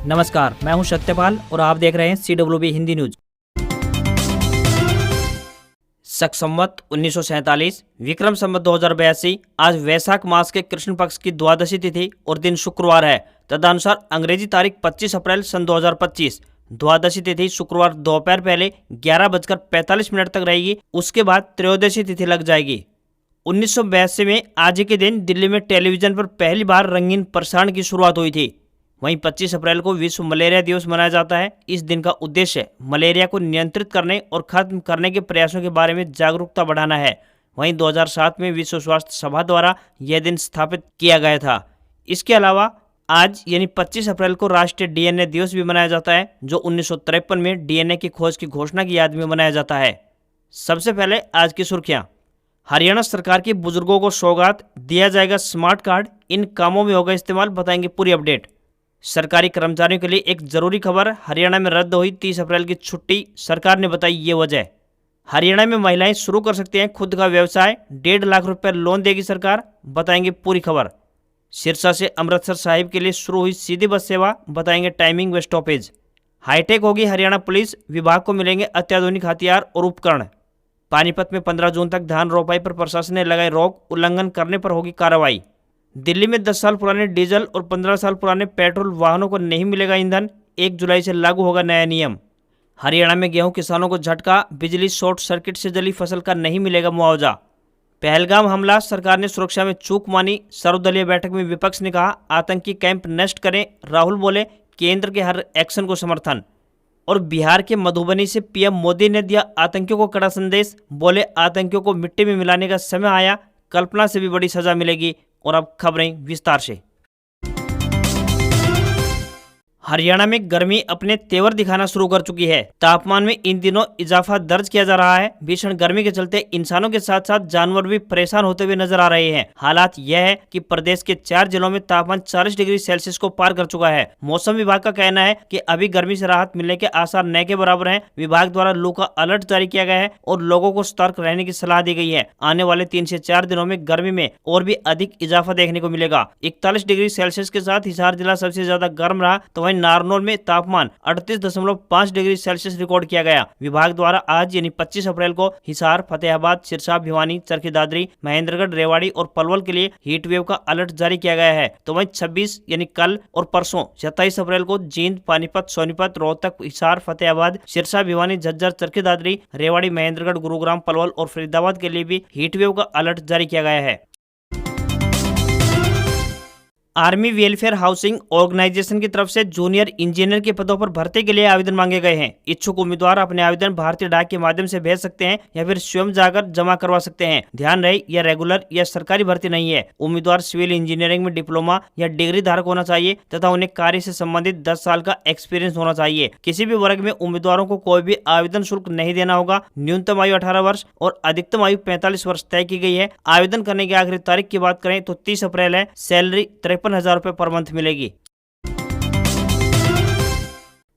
नमस्कार, मैं हूं सत्यपाल और आप देख रहे हैं CWB हिंदी न्यूज। शक संवत 1947 विक्रम संवत 2082 आज वैशाख मास के कृष्ण पक्ष की द्वादशी तिथि और दिन शुक्रवार है। तदनुसार अंग्रेजी तारीख 25 अप्रैल सन 2025 द्वादशी तिथि शुक्रवार दोपहर पहले 11:45 तक रहेगी। उसके बाद त्रयोदशी तिथि लग जाएगी। 1982 में आज ही के दिन दिल्ली में टेलीविजन पर पहली बार रंगीन प्रसारण की शुरुआत हुई थी। वहीं 25 अप्रैल को विश्व मलेरिया दिवस मनाया जाता है। इस दिन का उद्देश्य मलेरिया को नियंत्रित करने और खत्म करने के प्रयासों के बारे में जागरूकता बढ़ाना है। वहीं 2007 में विश्व स्वास्थ्य सभा द्वारा यह दिन स्थापित किया गया था। इसके अलावा आज यानी 25 अप्रैल को राष्ट्रीय DNA दिवस भी मनाया जाता है, जो 1953 में DNA की खोज की घोषणा की याद में मनाया जाता है। सबसे पहले आज की सुर्खियां। हरियाणा सरकार की बुजुर्गों को सौगात, दिया जाएगा स्मार्ट कार्ड, इन कामों में होगा इस्तेमाल, बताएंगे पूरी अपडेट। सरकारी कर्मचारियों के लिए एक जरूरी खबर, हरियाणा में रद्द हुई 30 अप्रैल की छुट्टी, सरकार ने बताई ये वजह। हरियाणा में महिलाएं शुरू कर सकती हैं खुद का व्यवसाय, 1.5 लाख रुपए लोन देगी सरकार, बताएंगे पूरी खबर। सिरसा से अमृतसर साहिब के लिए शुरू हुई सीधी बस सेवा, बताएंगे टाइमिंग व स्टॉपेज। हाईटेक होगी हरियाणा पुलिस, विभाग को मिलेंगे अत्याधुनिक हथियार और उपकरण। पानीपत में 15 जून तक धान रोपाई पर प्रशासन ने लगाई रोक, उल्लंघन करने पर होगी कार्रवाई। दिल्ली में 10 साल पुराने डीजल और 15 साल पुराने पेट्रोल वाहनों को नहीं मिलेगा ईंधन, 1 जुलाई से लागू होगा नया नियम। हरियाणा में गेहूं किसानों को झटका, बिजली शॉर्ट सर्किट से जली फसल का नहीं मिलेगा मुआवजा। पहलगाम हमला, सरकार ने सुरक्षा में चूक मानी, सर्वदलीय बैठक में विपक्ष ने कहा आतंकी कैंप नष्ट करें, राहुल बोले केंद्र के हर एक्शन को समर्थन। और बिहार के मधुबनी से PM मोदी ने दिया आतंकियों को कड़ा संदेश, बोले आतंकियों को मिट्टी में मिलाने का समय आया, कल्पना से भी बड़ी सजा मिलेगी। और अब खबरें विस्तार से। हरियाणा में गर्मी अपने तेवर दिखाना शुरू कर चुकी है। तापमान में इन दिनों इजाफा दर्ज किया जा रहा है। भीषण गर्मी के चलते इंसानों के साथ साथ जानवर भी परेशान होते हुए नजर आ रहे हैं। हालात यह है कि प्रदेश के 4 जिलों में तापमान 40 डिग्री सेल्सियस को पार कर चुका है। मौसम विभाग का कहना है कि अभी गर्मी से राहत मिलने के आसार न के बराबर हैं। विभाग द्वारा लू का अलर्ट जारी किया गया है और लोगों को सतर्क रहने की सलाह दी गई है। आने वाले 3 से 4 दिनों में गर्मी में और भी अधिक इजाफा देखने को मिलेगा। 41 डिग्री सेल्सियस के साथ हिसार जिला सबसे ज्यादा गर्म रहा, तो नारनौल में तापमान 38.5 डिग्री सेल्सियस रिकॉर्ड किया गया। विभाग द्वारा आज यानी 25 अप्रैल को हिसार, फतेहाबाद, सिरसा, भिवानी, चरखी दादरी, महेंद्रगढ़, रेवाड़ी और पलवल के लिए हीट वेव का अलर्ट जारी किया गया है। तो वहीं 26 यानी कल और परसों 27 अप्रैल को जींद, पानीपत, सोनीपत, रोहतक, हिसार, फतेहाबाद, सिरसा, भिवानी, झज्जर, चरखी दादरी, रेवाड़ी, महेंद्रगढ़, गुरुग्राम, पलवल और फरीदाबाद के लिए भी हीट वेव का अलर्ट जारी किया गया है। आर्मी वेलफेयर हाउसिंग ऑर्गेनाइजेशन की तरफ से जूनियर इंजीनियर के पदों पर भर्ती के लिए आवेदन मांगे गए हैं। इच्छुक उम्मीदवार अपने आवेदन भारतीय डाक के माध्यम से भेज सकते हैं या फिर स्वयं जाकर जमा करवा सकते हैं। ध्यान रहे यह रेगुलर या सरकारी भर्ती नहीं है। उम्मीदवार सिविल इंजीनियरिंग में डिप्लोमा या डिग्री धारक होना चाहिए तथा उन्हें कार्य से संबंधित 10 साल का एक्सपीरियंस होना चाहिए। किसी भी वर्ग में उम्मीदवारों को कोई भी आवेदन शुल्क नहीं देना होगा। न्यूनतम आयु 18 वर्ष और अधिकतम आयु 45 वर्ष तय की गई है। आवेदन करने की आखिरी तारीख की बात करें तो 30 अप्रैल है। सैलरी 53,000 रुपए पर मंथ मिलेगी।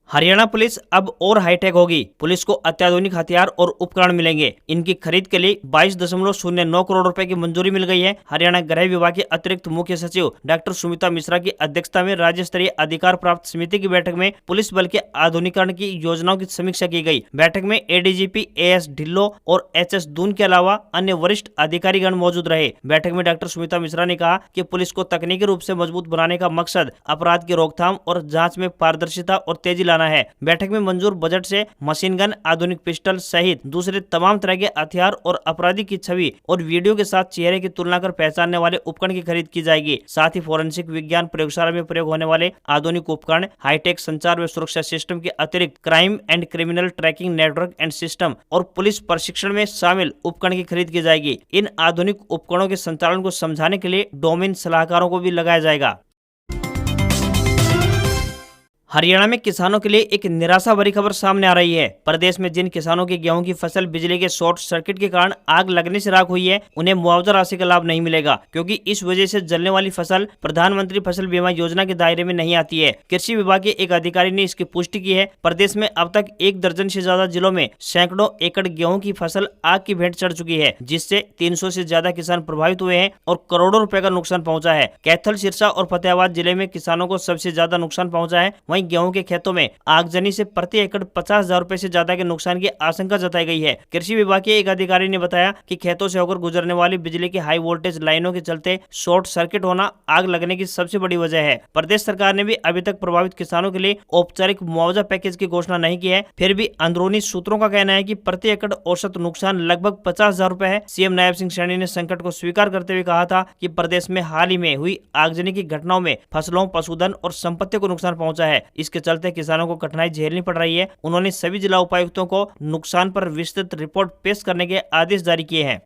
हरियाणा पुलिस अब और हाईटेक होगी। पुलिस को अत्याधुनिक हथियार और उपकरण मिलेंगे। इनकी खरीद के लिए 22.09 करोड़ रुपए की मंजूरी मिल गई है। हरियाणा गृह विभाग के अतिरिक्त मुख्य सचिव डॉक्टर सुमिता मिश्रा की अध्यक्षता में राज्य स्तरीय अधिकार प्राप्त समिति की बैठक में पुलिस बल के आधुनिकीकरण की योजनाओं की समीक्षा की गई। बैठक में ADGP AS ढिल्लो और HS दून के अलावा अन्य वरिष्ठ अधिकारीगण मौजूद रहे। बैठक में डॉक्टर सुमिता मिश्रा ने कहा कि पुलिस को तकनीकी रूप से मजबूत बनाने का मकसद अपराध की रोकथाम और जाँच में पारदर्शिता और तेजी है। बैठक में मंजूर बजट से मशीन गन, आधुनिक पिस्टल सहित दूसरे तमाम तरह के हथियार और अपराधी की छवि और वीडियो के साथ चेहरे की तुलना कर पहचानने वाले उपकरण की खरीद की जाएगी। साथ ही फोरेंसिक विज्ञान प्रयोगशाला में प्रयोग होने वाले आधुनिक उपकरण, हाईटेक संचार व सुरक्षा सिस्टम के अतिरिक्त crime and criminal tracking network and system और पुलिस प्रशिक्षण में शामिल उपकरण की खरीद की जाएगी। इन आधुनिक उपकरणों के संचालन को समझाने के लिए डोमेन सलाहकारों को भी लगाया जाएगा। हरियाणा में किसानों के लिए एक निराशा भरी खबर सामने आ रही है। प्रदेश में जिन किसानों की गेहूं की फसल बिजली के शॉर्ट सर्किट के कारण आग लगने से राख हुई है, उन्हें मुआवजा राशि का लाभ नहीं मिलेगा, क्योंकि इस वजह से जलने वाली फसल प्रधानमंत्री फसल बीमा योजना के दायरे में नहीं आती है। कृषि विभाग के एक अधिकारी ने इसकी पुष्टि की है। प्रदेश में अब तक 1 दर्जन से ज्यादा जिलों में सैकड़ों एकड़ गेहूं की फसल आग की भेंट चढ़ चुकी है, जिससे 300 से ज्यादा किसान प्रभावित हुए हैं और करोड़ों रुपए का नुकसान पहुंचा है। कैथल, सिरसा और फतेहाबाद जिले में किसानों को सबसे ज्यादा नुकसान पहुंचा है। वहीं गेहूं के खेतों में आगजनी से प्रति एकड़ 50,000 रुपए से ज्यादा के नुकसान की आशंका जताई गई है। कृषि विभाग के एक अधिकारी ने बताया कि खेतों से होकर गुजरने वाली बिजली की हाई वोल्टेज लाइनों के चलते शॉर्ट सर्किट होना आग लगने की सबसे बड़ी वजह है। प्रदेश सरकार ने भी अभी तक प्रभावित किसानों के लिए औपचारिक मुआवजा पैकेज की घोषणा नहीं की है। फिर भी अंदरूनी सूत्रों का कहना है कि प्रति एकड़ औसत नुकसान लगभग 50,000 रुपए है। सीएम नायब सिंह सैनी ने संकट को स्वीकार करते हुए कहा था कि प्रदेश में हाल ही में हुई आगजनी की घटनाओं में फसलों, पशुधन और संपत्ति को नुकसान पहुंचा है। इसके चलते किसानों को कठिनाई झेलनी पड़ रही है। उन्होंने सभी जिला उपायुक्तों को नुकसान पर विस्तृत रिपोर्ट पेश करने के आदेश जारी किए हैं।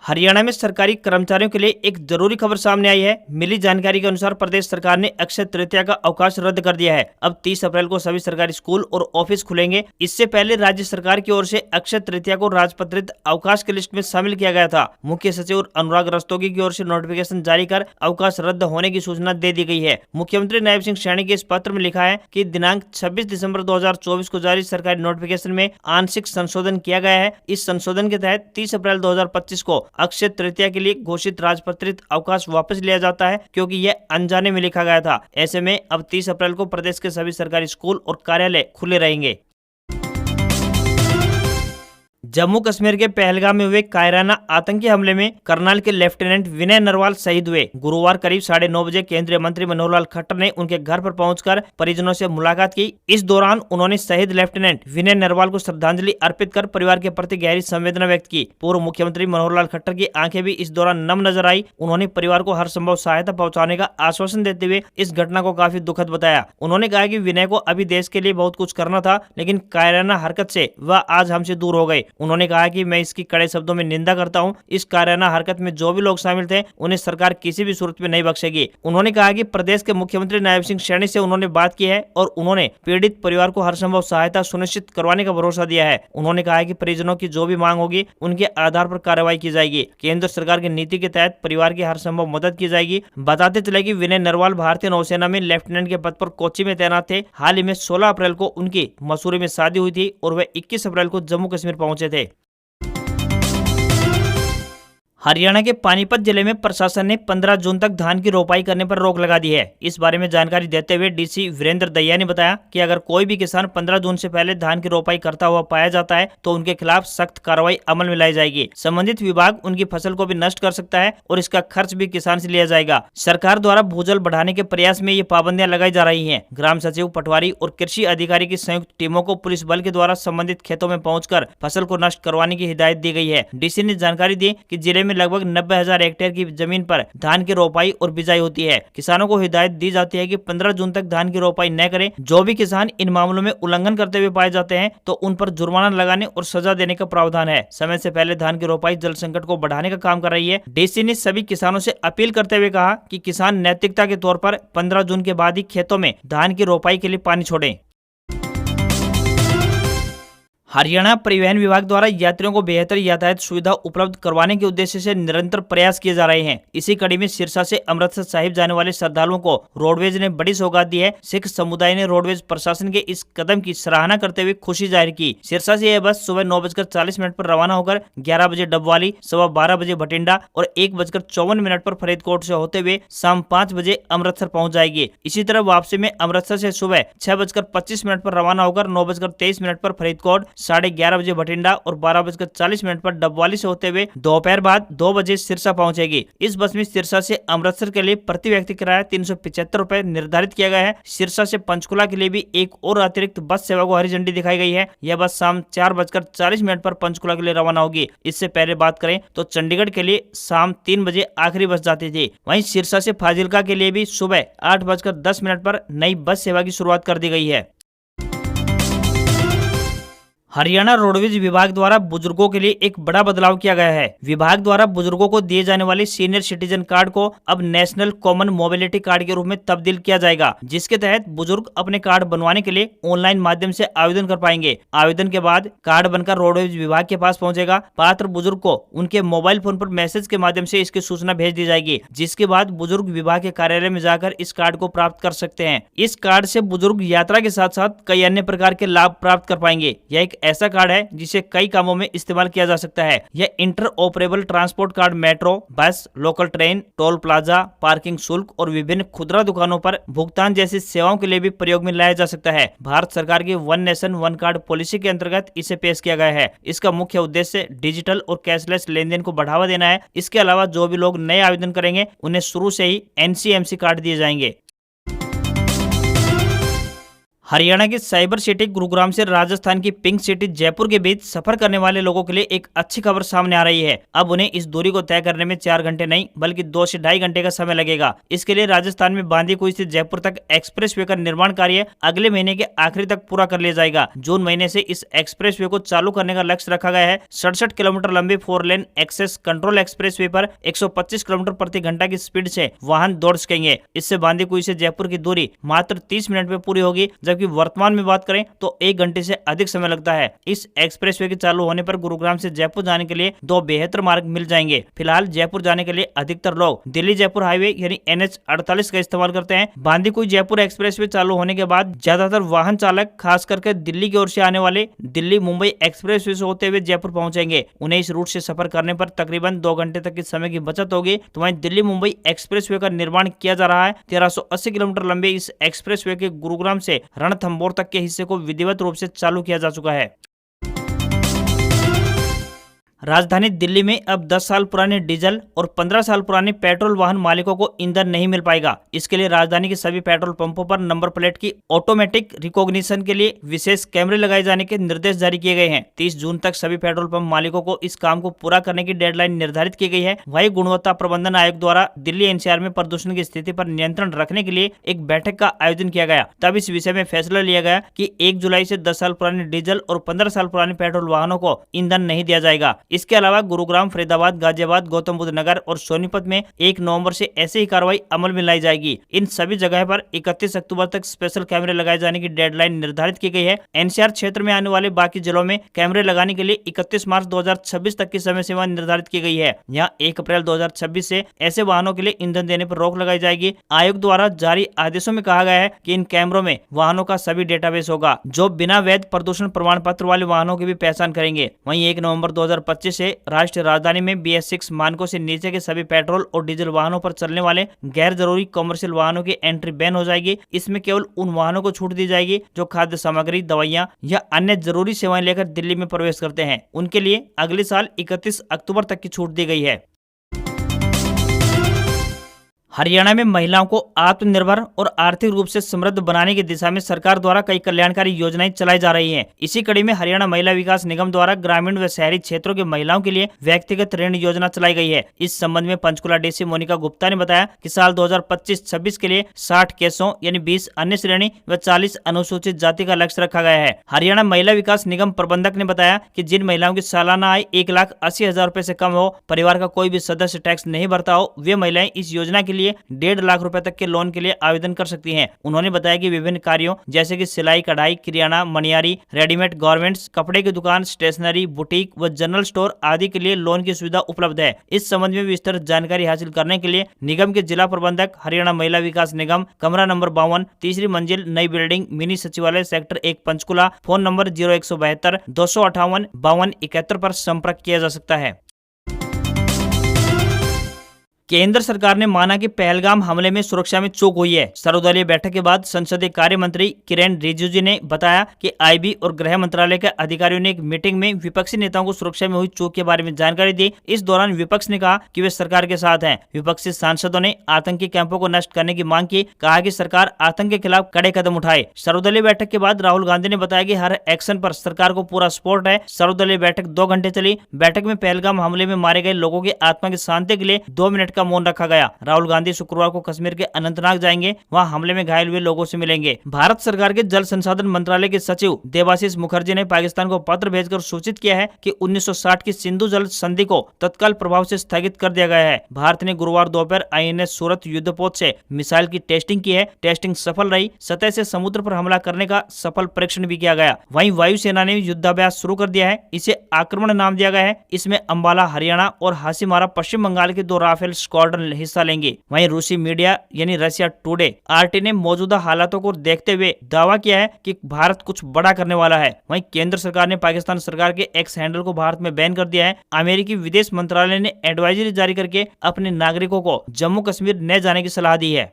हरियाणा में सरकारी कर्मचारियों के लिए एक जरूरी खबर सामने आई है। मिली जानकारी के अनुसार प्रदेश सरकार ने अक्षय तृतीया का अवकाश रद्द कर दिया है। अब 30 अप्रैल को सभी सरकारी स्कूल और ऑफिस खुलेंगे। इससे पहले राज्य सरकार की ओर से अक्षय तृतीया को राजपत्रित अवकाश की लिस्ट में शामिल किया गया था। मुख्य सचिव अनुराग रस्तोगी की ओर से नोटिफिकेशन जारी कर अवकाश रद्द होने की सूचना दे दी गई है। मुख्यमंत्री नायब सिंह सैनी के इस पत्र में लिखा है कि दिनांक 26 दिसंबर 2024 को जारी सरकारी नोटिफिकेशन में आंशिक संशोधन किया गया है। इस संशोधन के तहत 30 अप्रैल 2025 को अक्षय तृतीया के लिए घोषित राजपत्रित अवकाश वापस लिया जाता है, क्योंकि यह अनजाने में लिखा गया था। ऐसे में अब 30 अप्रैल को प्रदेश के सभी सरकारी स्कूल और कार्यालय खुले रहेंगे। जम्मू कश्मीर के पहलगाम में हुए कायराना आतंकी हमले में करनाल के लेफ्टिनेंट विनय नरवाल शहीद हुए। गुरुवार करीब 9:30 बजे केंद्रीय मंत्री मनोहर लाल खट्टर ने उनके घर पर पहुंचकर परिजनों से मुलाकात की। इस दौरान उन्होंने शहीद लेफ्टिनेंट विनय नरवाल को श्रद्धांजलि अर्पित कर परिवार के प्रति गहरी संवेदना व्यक्त की। पूर्व मुख्यमंत्री मनोहर लाल खट्टर की आंखें भी इस दौरान नम नजर आई। उन्होंने परिवार को हर संभव सहायता पहुँचाने का आश्वासन देते हुए इस घटना को काफी दुखद बताया। उन्होंने कहा कि विनय को अभी देश के लिए बहुत कुछ करना था, लेकिन कायराना हरकत से वह आज हमसे दूर हो गए। उन्होंने कहा कि मैं इसकी कड़े शब्दों में निंदा करता हूं। इस कायराना हरकत में जो भी लोग शामिल थे उन्हें सरकार किसी भी सूरत में नहीं बख्शेगी। उन्होंने कहा कि प्रदेश के मुख्यमंत्री नायब सिंह सैनी से उन्होंने बात की है और उन्होंने पीड़ित परिवार को हर संभव सहायता सुनिश्चित करवाने का भरोसा दिया है। उन्होंने कहा कि परिजनों की जो भी मांग होगी उनके आधार पर कार्रवाई की जाएगी। केंद्र सरकार की नीति के तहत परिवार की हर संभव मदद की जाएगी। बताते चले कि विनय नरवाल भारतीय नौसेना में लेफ्टिनेंट के पद पर कोच्चि में तैनात थे। हाल ही में 16 अप्रैल को उनकी मसूरी में शादी हुई थी और वे 21 अप्रैल को जम्मू कश्मीर पहुंचे थे। हरियाणा के पानीपत जिले में प्रशासन ने 15 जून तक धान की रोपाई करने पर रोक लगा दी है। इस बारे में जानकारी देते हुए डीसी वीरेंद्र दहिया ने बताया कि अगर कोई भी किसान 15 जून से पहले धान की रोपाई करता हुआ पाया जाता है तो उनके खिलाफ सख्त कार्रवाई अमल में लाई जाएगी। संबंधित विभाग उनकी फसल को भी नष्ट कर सकता है और इसका खर्च भी किसान से लिया जाएगा। सरकार द्वारा भूजल बढ़ाने के प्रयास में ये पाबंदियां लगाई जा रही है। ग्राम सचिव, पटवारी और कृषि अधिकारी की संयुक्त टीमों को पुलिस बल के द्वारा संबंधित खेतों में पहुंचकर फसल को नष्ट करवाने की हिदायत दी गई है। डीसी ने जानकारी दी कि जिले में लगभग 90,000 हेक्टेयर की जमीन पर धान की रोपाई और बिजाई होती है। किसानों को हिदायत दी जाती है कि 15 जून तक धान की रोपाई न करें। जो भी किसान इन मामलों में उल्लंघन करते हुए पाए जाते हैं तो उन पर जुर्माना लगाने और सजा देने का प्रावधान है। समय से पहले धान की रोपाई जल संकट को बढ़ाने का काम कर रही है। डीसी ने सभी किसानों से अपील करते हुए कहा कि किसान नैतिकता के तौर पर 15 जून के बाद ही खेतों में धान की रोपाई के लिए पानी छोड़ें। हरियाणा परिवहन विभाग द्वारा यात्रियों को बेहतर यातायात सुविधा उपलब्ध करवाने के उद्देश्य से निरंतर प्रयास किए जा रहे हैं। इसी कड़ी में सिरसा से अमृतसर साहिब जाने वाले श्रद्धालुओं को रोडवेज ने बड़ी सौगात दी है। सिख समुदाय ने रोडवेज प्रशासन के इस कदम की सराहना करते हुए खुशी जाहिर की। सिरसा से यह बस सुबह 9:40 पर रवाना होकर 11 बजे डबवाली, 12:15 बजे भटिंडा और 1:54 पर फरीदकोट से होते हुए शाम 5 बजे अमृतसर पहुँच जाएगी। इसी तरह वापसी में अमृतसर से सुबह 6:25 पर रवाना होकर 9:23 पर फरीदकोट, 11:30 बजे भटिंडा और 12:40 पर डबवाली से होते हुए दोपहर बाद 2 बजे सिरसा पहुंचेगी। इस बस में सिरसा से अमृतसर के लिए प्रति व्यक्ति किराया 375 रुपए निर्धारित किया गया है। सिरसा से पंचकुला के लिए भी एक और अतिरिक्त बस सेवा को हरी झंडी दिखाई गई है। यह बस शाम 4:40 पर पंचकुला के लिए रवाना होगी। इससे पहले बात करें तो चंडीगढ़ के लिए शाम 3 बजे आखिरी बस जाती थी। वहीं सिरसा से फाजिल्का के लिए भी सुबह 8:10 पर नई बस सेवा की शुरुआत कर दी गई है। हरियाणा रोडवेज विभाग द्वारा बुजुर्गों के लिए एक बड़ा बदलाव किया गया है। विभाग द्वारा बुजुर्गों को दिए जाने वाले सीनियर सिटीजन कार्ड को अब नेशनल कॉमन मोबिलिटी कार्ड के रूप में तब्दील किया जाएगा, जिसके तहत बुजुर्ग अपने कार्ड बनवाने के लिए ऑनलाइन माध्यम से आवेदन कर पाएंगे। आवेदन के बाद कार्ड बनकर रोडवेज विभाग के पास पहुंचेगा। पात्र बुजुर्ग को उनके मोबाइल फोन पर मैसेज के माध्यम से इसकी सूचना भेज दी जाएगी, जिसके बाद बुजुर्ग विभाग के कार्यालय में जाकर इस कार्ड को प्राप्त कर सकते हैं। इस कार्ड से बुजुर्ग यात्रा के साथ साथ कई अन्य प्रकार के लाभ प्राप्त कर पाएंगे। यह एक ऐसा कार्ड है जिसे कई कामों में इस्तेमाल किया जा सकता है। यह interoperable transport card metro, bus, local train, toll plaza, parking शुल्क और विभिन्न खुदरा दुकानों पर भुगतान जैसी सेवाओं के लिए भी प्रयोग में लाया जा सकता है। भारत सरकार की one nation one card policy के अंतर्गत इसे पेश किया गया है। इसका मुख्य उद्देश्य डिजिटल और कैशलेस लेनदेन को बढ़ावा देना है। इसके अलावा जो भी लोग नए आवेदन करेंगे उन्हें शुरू से ही NCMC कार्ड दिए जाएंगे। हरियाणा की साइबर सिटी गुरुग्राम से राजस्थान की पिंक सिटी जयपुर के बीच सफर करने वाले लोगों के लिए एक अच्छी खबर सामने आ रही है। अब उन्हें इस दूरी को तय करने में 4 घंटे नहीं बल्कि 2 से ढाई घंटे का समय लगेगा। इसके लिए राजस्थान में बांदीकुई से जयपुर तक एक्सप्रेसवे का निर्माण कार्य अगले महीने के आखिरी तक पूरा कर लिया जाएगा। जून महीने से इस एक्सप्रेसवे को चालू करने का लक्ष्य रखा गया है। 67 किलोमीटर लंबी 4 लेन एक्सेस कंट्रोल एक्सप्रेसवे पर 125 किलोमीटर प्रति घंटा की स्पीड से वाहन दौड़ सकेंगे। इससे बांदीकुई से जयपुर की दूरी मात्र 30 मिनट में पूरी होगी, जबकि वर्तमान में बात करें तो 1 घंटे से अधिक समय लगता है। इस एक्सप्रेसवे के चालू होने पर गुरुग्राम से जयपुर जाने के लिए 2 बेहतर मार्ग मिल जाएंगे। फिलहाल जयपुर जाने के लिए अधिकतर लोग दिल्ली जयपुर हाईवे यानी NH48 का इस्तेमाल करते हैं। बांदीकुई जयपुर एक्सप्रेसवे चालू होने के बाद ज्यादातर वाहन चालक खास करके दिल्ली की ओर से आने वाले दिल्ली मुंबई एक्सप्रेसवे से होते हुए जयपुर पहुंचेंगे। उन्हें इस रूट से सफर करने पर तकरीबन 2 घंटे तक के समय की बचत होगी। तो वहीं दिल्ली मुंबई एक्सप्रेसवे का निर्माण किया जा रहा है। 1380 किलोमीटर लंबे इस एक्सप्रेसवे के गुरुग्राम से रणथंभौर तक के हिस्से को विधिवत रूप से चालू किया जा चुका है। राजधानी दिल्ली में अब 10 साल पुराने डीजल और 15 साल पुराने पेट्रोल वाहन मालिकों को ईंधन नहीं मिल पाएगा। इसके लिए राजधानी के सभी पेट्रोल पंपों पर नंबर प्लेट की ऑटोमेटिक रिकॉग्निशन के लिए विशेष कैमरे लगाए जाने के निर्देश जारी किए गए हैं। 30 जून तक सभी पेट्रोल पंप मालिकों को इस काम को पूरा करने की डेडलाइन निर्धारित की गई है। वायु गुणवत्ता प्रबंधन आयोग द्वारा दिल्ली NCR में प्रदूषण की स्थिति पर नियंत्रण रखने के लिए एक बैठक का आयोजन किया गया। तब इस विषय में फैसला लिया गया कि 1 जुलाई से 10 साल पुराने डीजल और 15 साल पुराने पेट्रोल वाहनों को ईंधन नहीं दिया जाएगा। इसके अलावा गुरुग्राम, फरीदाबाद, गाजियाबाद, गौतम बुद्ध नगर और सोनीपत में 1 नवंबर से ऐसे ही कार्रवाई अमल में लाई जाएगी। इन सभी जगह पर 31 अक्टूबर तक स्पेशल कैमरे लगाए जाने की डेडलाइन निर्धारित की गई है। NCR क्षेत्र में आने वाले बाकी जिलों में कैमरे लगाने के लिए 31 मार्च 2026 तक की समय सीमा निर्धारित की गई है। यहाँ 1 अप्रैल 2026 से ऐसे वाहनों के लिए ईंधन देने पर रोक लगाई जाएगी। आयोग द्वारा जारी आदेशों में कहा गया है कि इन कैमरों में वाहनों का सभी डेटाबेस होगा, जो बिना वैध प्रदूषण प्रमाण पत्र वाले वाहनों की भी पहचान करेंगे। वहीं 1 नवंबर 2025 से राष्ट्रीय राजधानी में BS6 मानकों से नीचे के सभी पेट्रोल और डीजल वाहनों पर चलने वाले गैर जरूरी कमर्शियल वाहनों की एंट्री बैन हो जाएगी। इसमें केवल उन वाहनों को छूट दी जाएगी जो खाद्य सामग्री, दवाइयां या अन्य जरूरी सेवाएं लेकर दिल्ली में प्रवेश करते हैं। उनके लिए अगले साल 31 अक्टूबर तक की छूट दी गई है। हरियाणा में महिलाओं को आत्मनिर्भर और आर्थिक रूप से समृद्ध बनाने की दिशा में सरकार द्वारा कई कल्याणकारी योजनाएं चलाई जा रही हैं। इसी कड़ी में हरियाणा महिला विकास निगम द्वारा ग्रामीण व शहरी क्षेत्रों की महिलाओं के लिए व्यक्तिगत ऋण योजना चलाई गई है। इस संबंध में पंचकुला DC मोनिका गुप्ता ने बताया कि साल 2025-26 के लिए 60 केसों यानी 20 अन्य श्रेणी व 40 अनुसूचित जाति का लक्ष्य रखा गया है। हरियाणा महिला विकास निगम प्रबंधक ने बताया कि जिन महिलाओं की सालाना आय 1,80,000 रुपए से कम हो, परिवार का कोई भी सदस्य टैक्स नहीं भरता हो, वे महिलाएं इस योजना के लिए 1.5 लाख रुपए तक के लोन के लिए आवेदन कर सकती हैं। उन्होंने बताया कि विभिन्न कार्यों जैसे कि सिलाई, कढ़ाई, किराना, मनियारी, रेडीमेड गारमेंट्स, कपड़े की दुकान, स्टेशनरी, बुटीक व जनरल स्टोर आदि के लिए लोन की सुविधा उपलब्ध है। इस संबंध में विस्तृत जानकारी हासिल करने के लिए निगम के जिला प्रबंधक, हरियाणा महिला विकास निगम, कमरा नंबर 52, 3री मंजिल, नई बिल्डिंग, मिनी सचिवालय, सेक्टर 1, पंचकुला, फोन नंबर 0172 258 52 71 पर संपर्क किया जा सकता है। केंद्र सरकार ने माना कि पहलगाम हमले में सुरक्षा में चूक हुई है। सर्वदलीय बैठक के बाद संसदीय कार्य मंत्री किरेन रिजिजू ने बताया कि IB और गृह मंत्रालय के अधिकारियों ने एक मीटिंग में विपक्षी नेताओं को सुरक्षा में हुई चूक के बारे में जानकारी दी। इस दौरान विपक्ष ने कहा कि वे सरकार के साथ हैं। विपक्षी सांसदों ने आतंकी कैंपों को नष्ट करने की मांग की, कहा कि सरकार आतंक के खिलाफ कड़े कदम उठाए। सर्वदलीय बैठक के बाद राहुल गांधी ने बताया कि हर एक्शन पर सरकार को पूरा सपोर्ट है। सर्वदलीय बैठक 2 घंटे चली। बैठक में पहलगाम हमले में मारे गए लोगों की आत्मा की शांति के लिए 2 मिनट का मौन रखा गया। राहुल गांधी शुक्रवार को कश्मीर के अनंतनाग जाएंगे, वहां हमले में घायल हुए लोगों से मिलेंगे। भारत सरकार के जल संसाधन मंत्रालय के सचिव देवाशीष मुखर्जी ने पाकिस्तान को पत्र भेजकर सूचित किया है कि 1960 की सिंधु जल संधि को तत्काल प्रभाव से स्थगित कर दिया गया है। भारत ने गुरुवार दोपहर INS सूरत युद्धपोत से मिसाइल की टेस्टिंग की है। टेस्टिंग सफल रही। सतह से समुद्र पर हमला करने का सफल परीक्षण भी किया गया। वहीं वायुसेना ने युद्धाभ्यास शुरू कर दिया है। इसे आक्रमण नाम दिया गया है। इसमें अंबाला हरियाणा और हासीमारा पश्चिम बंगाल के 2 राफेल स्क्वाड्रन हिस्सा लेंगे। वहीं रूसी मीडिया यानी रशिया टुडे RT ने मौजूदा हालातों को देखते हुए दावा किया है कि भारत कुछ बड़ा करने वाला है। वहीं केंद्र सरकार ने पाकिस्तान सरकार के एक्स हैंडल को भारत में बैन कर दिया है। अमेरिकी विदेश मंत्रालय ने एडवाइजरी जारी करके अपने नागरिकों को जम्मू कश्मीर न जाने की सलाह दी है।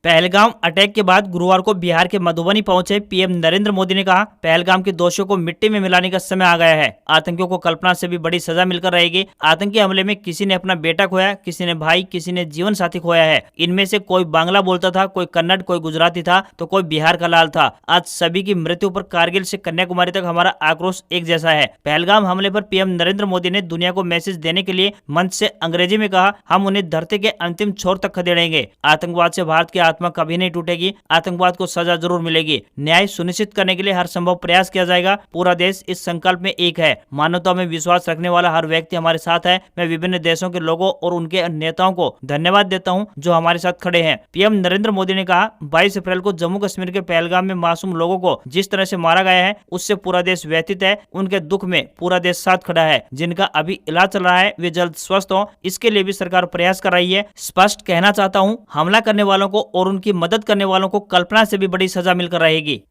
पहलगाम अटैक के बाद गुरुवार को बिहार के मधुबनी पहुंचे पीएम नरेंद्र मोदी ने कहा, पहलगाम के दोषियों को मिट्टी में मिलाने का समय आ गया है। आतंकियों को कल्पना से भी बड़ी सजा मिलकर रहेगी। आतंकी हमले में किसी ने अपना बेटा खोया, किसी ने भाई, किसी ने जीवन साथी खोया है। इनमें से कोई बांग्ला बोलता था, कोई कन्नड़, कोई गुजराती था, तो कोई बिहार का लाल था। आज सभी की मृत्यु पर कारगिल से कन्याकुमारी तक हमारा आक्रोश एक जैसा है। पहलगाम हमले पर पीएम नरेंद्र मोदी ने दुनिया को मैसेज देने के लिए मंच से अंग्रेजी में कहा, हम उन्हें धरती के अंतिम छोर तक खदेड़ेंगे। आतंकवाद से भारत की आत्मा कभी नहीं टूटेगी। आतंकवाद को सजा जरूर मिलेगी। न्याय सुनिश्चित करने के लिए हर संभव प्रयास किया जाएगा। पूरा देश इस संकल्प में एक है। मानवता में विश्वास रखने वाला हर व्यक्ति हमारे साथ है। मैं विभिन्न देशों के लोगों और उनके नेताओं को धन्यवाद देता हूं जो हमारे साथ खड़े हैं। पीएम नरेंद्र मोदी ने कहा, 22 अप्रैल को जम्मू कश्मीर के पहलगाम में मासूम लोगों को जिस तरह से मारा गया है उससे पूरा देश व्यथित है। उनके दुख में पूरा देश साथ खड़ा है। जिनका अभी इलाज चल रहा है वे जल्द स्वस्थ हों, इसके लिए भी सरकार प्रयास कर रही है। स्पष्ट कहना चाहता हूं, हमला करने वालों को और उनकी मदद करने वालों को कल्पना से भी बड़ी सजा मिलकर रहेगी।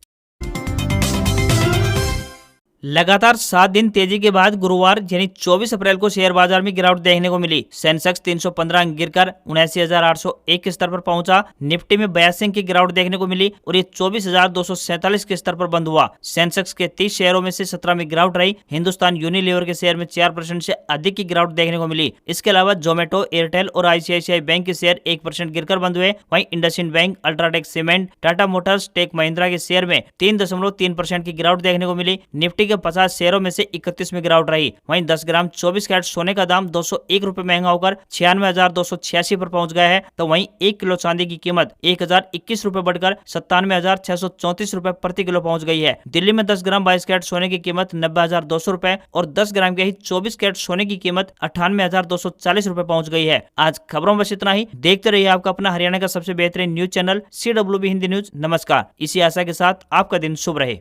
लगातार 7 दिन तेजी के बाद गुरुवार यानी 24 अप्रैल को शेयर बाजार में गिरावट देखने को मिली। सेंसेक्स 315 अंक गिरकर 79,801 के स्तर पर पहुंचा। निफ्टी में 82 अंक की गिरावट देखने को मिली और ये 24,247 के स्तर पर बंद हुआ। सेंसेक्स के 30 शेयरों में से 17 में गिरावट रही। हिंदुस्तान यूनिलीवर के शेयर में 4% से अधिक की गिरावट देखने को मिली। इसके अलावा जोमेटो, एयरटेल और ICICI बैंक के शेयर 1% गिरकर बंद हुए। वहीं IndusInd bank, UltraTech cement, Tata Motors, Tech Mahindra के शेयर में 3.3% की गिरावट देखने को मिली। निफ्टी 50 शेयरों में से 31 में गिरावट रही। वहीं 10 ग्राम 24 कैरेट सोने का दाम 201 रुपए महंगा होकर 96,286 पर पहुंच गया है। तो वहीं 1 किलो चांदी की कीमत 1,021 रुपए बढ़कर 97,634 रुपए प्रति किलो पहुंच गई है। दिल्ली में 10 ग्राम 22 कैरेट सोने की कीमत 90,200 रुपए और 10 ग्राम के ही 24 कैरेट सोने की कीमत 98,240 रुपए पहुंच गई है। आज खबरों में बस इतना ही। देखते रहिए आपका अपना हरियाणा का सबसे बेहतरीन news channel CWB Hindi news. नमस्कार। इसी आशा के साथ आपका दिन शुभ रहे।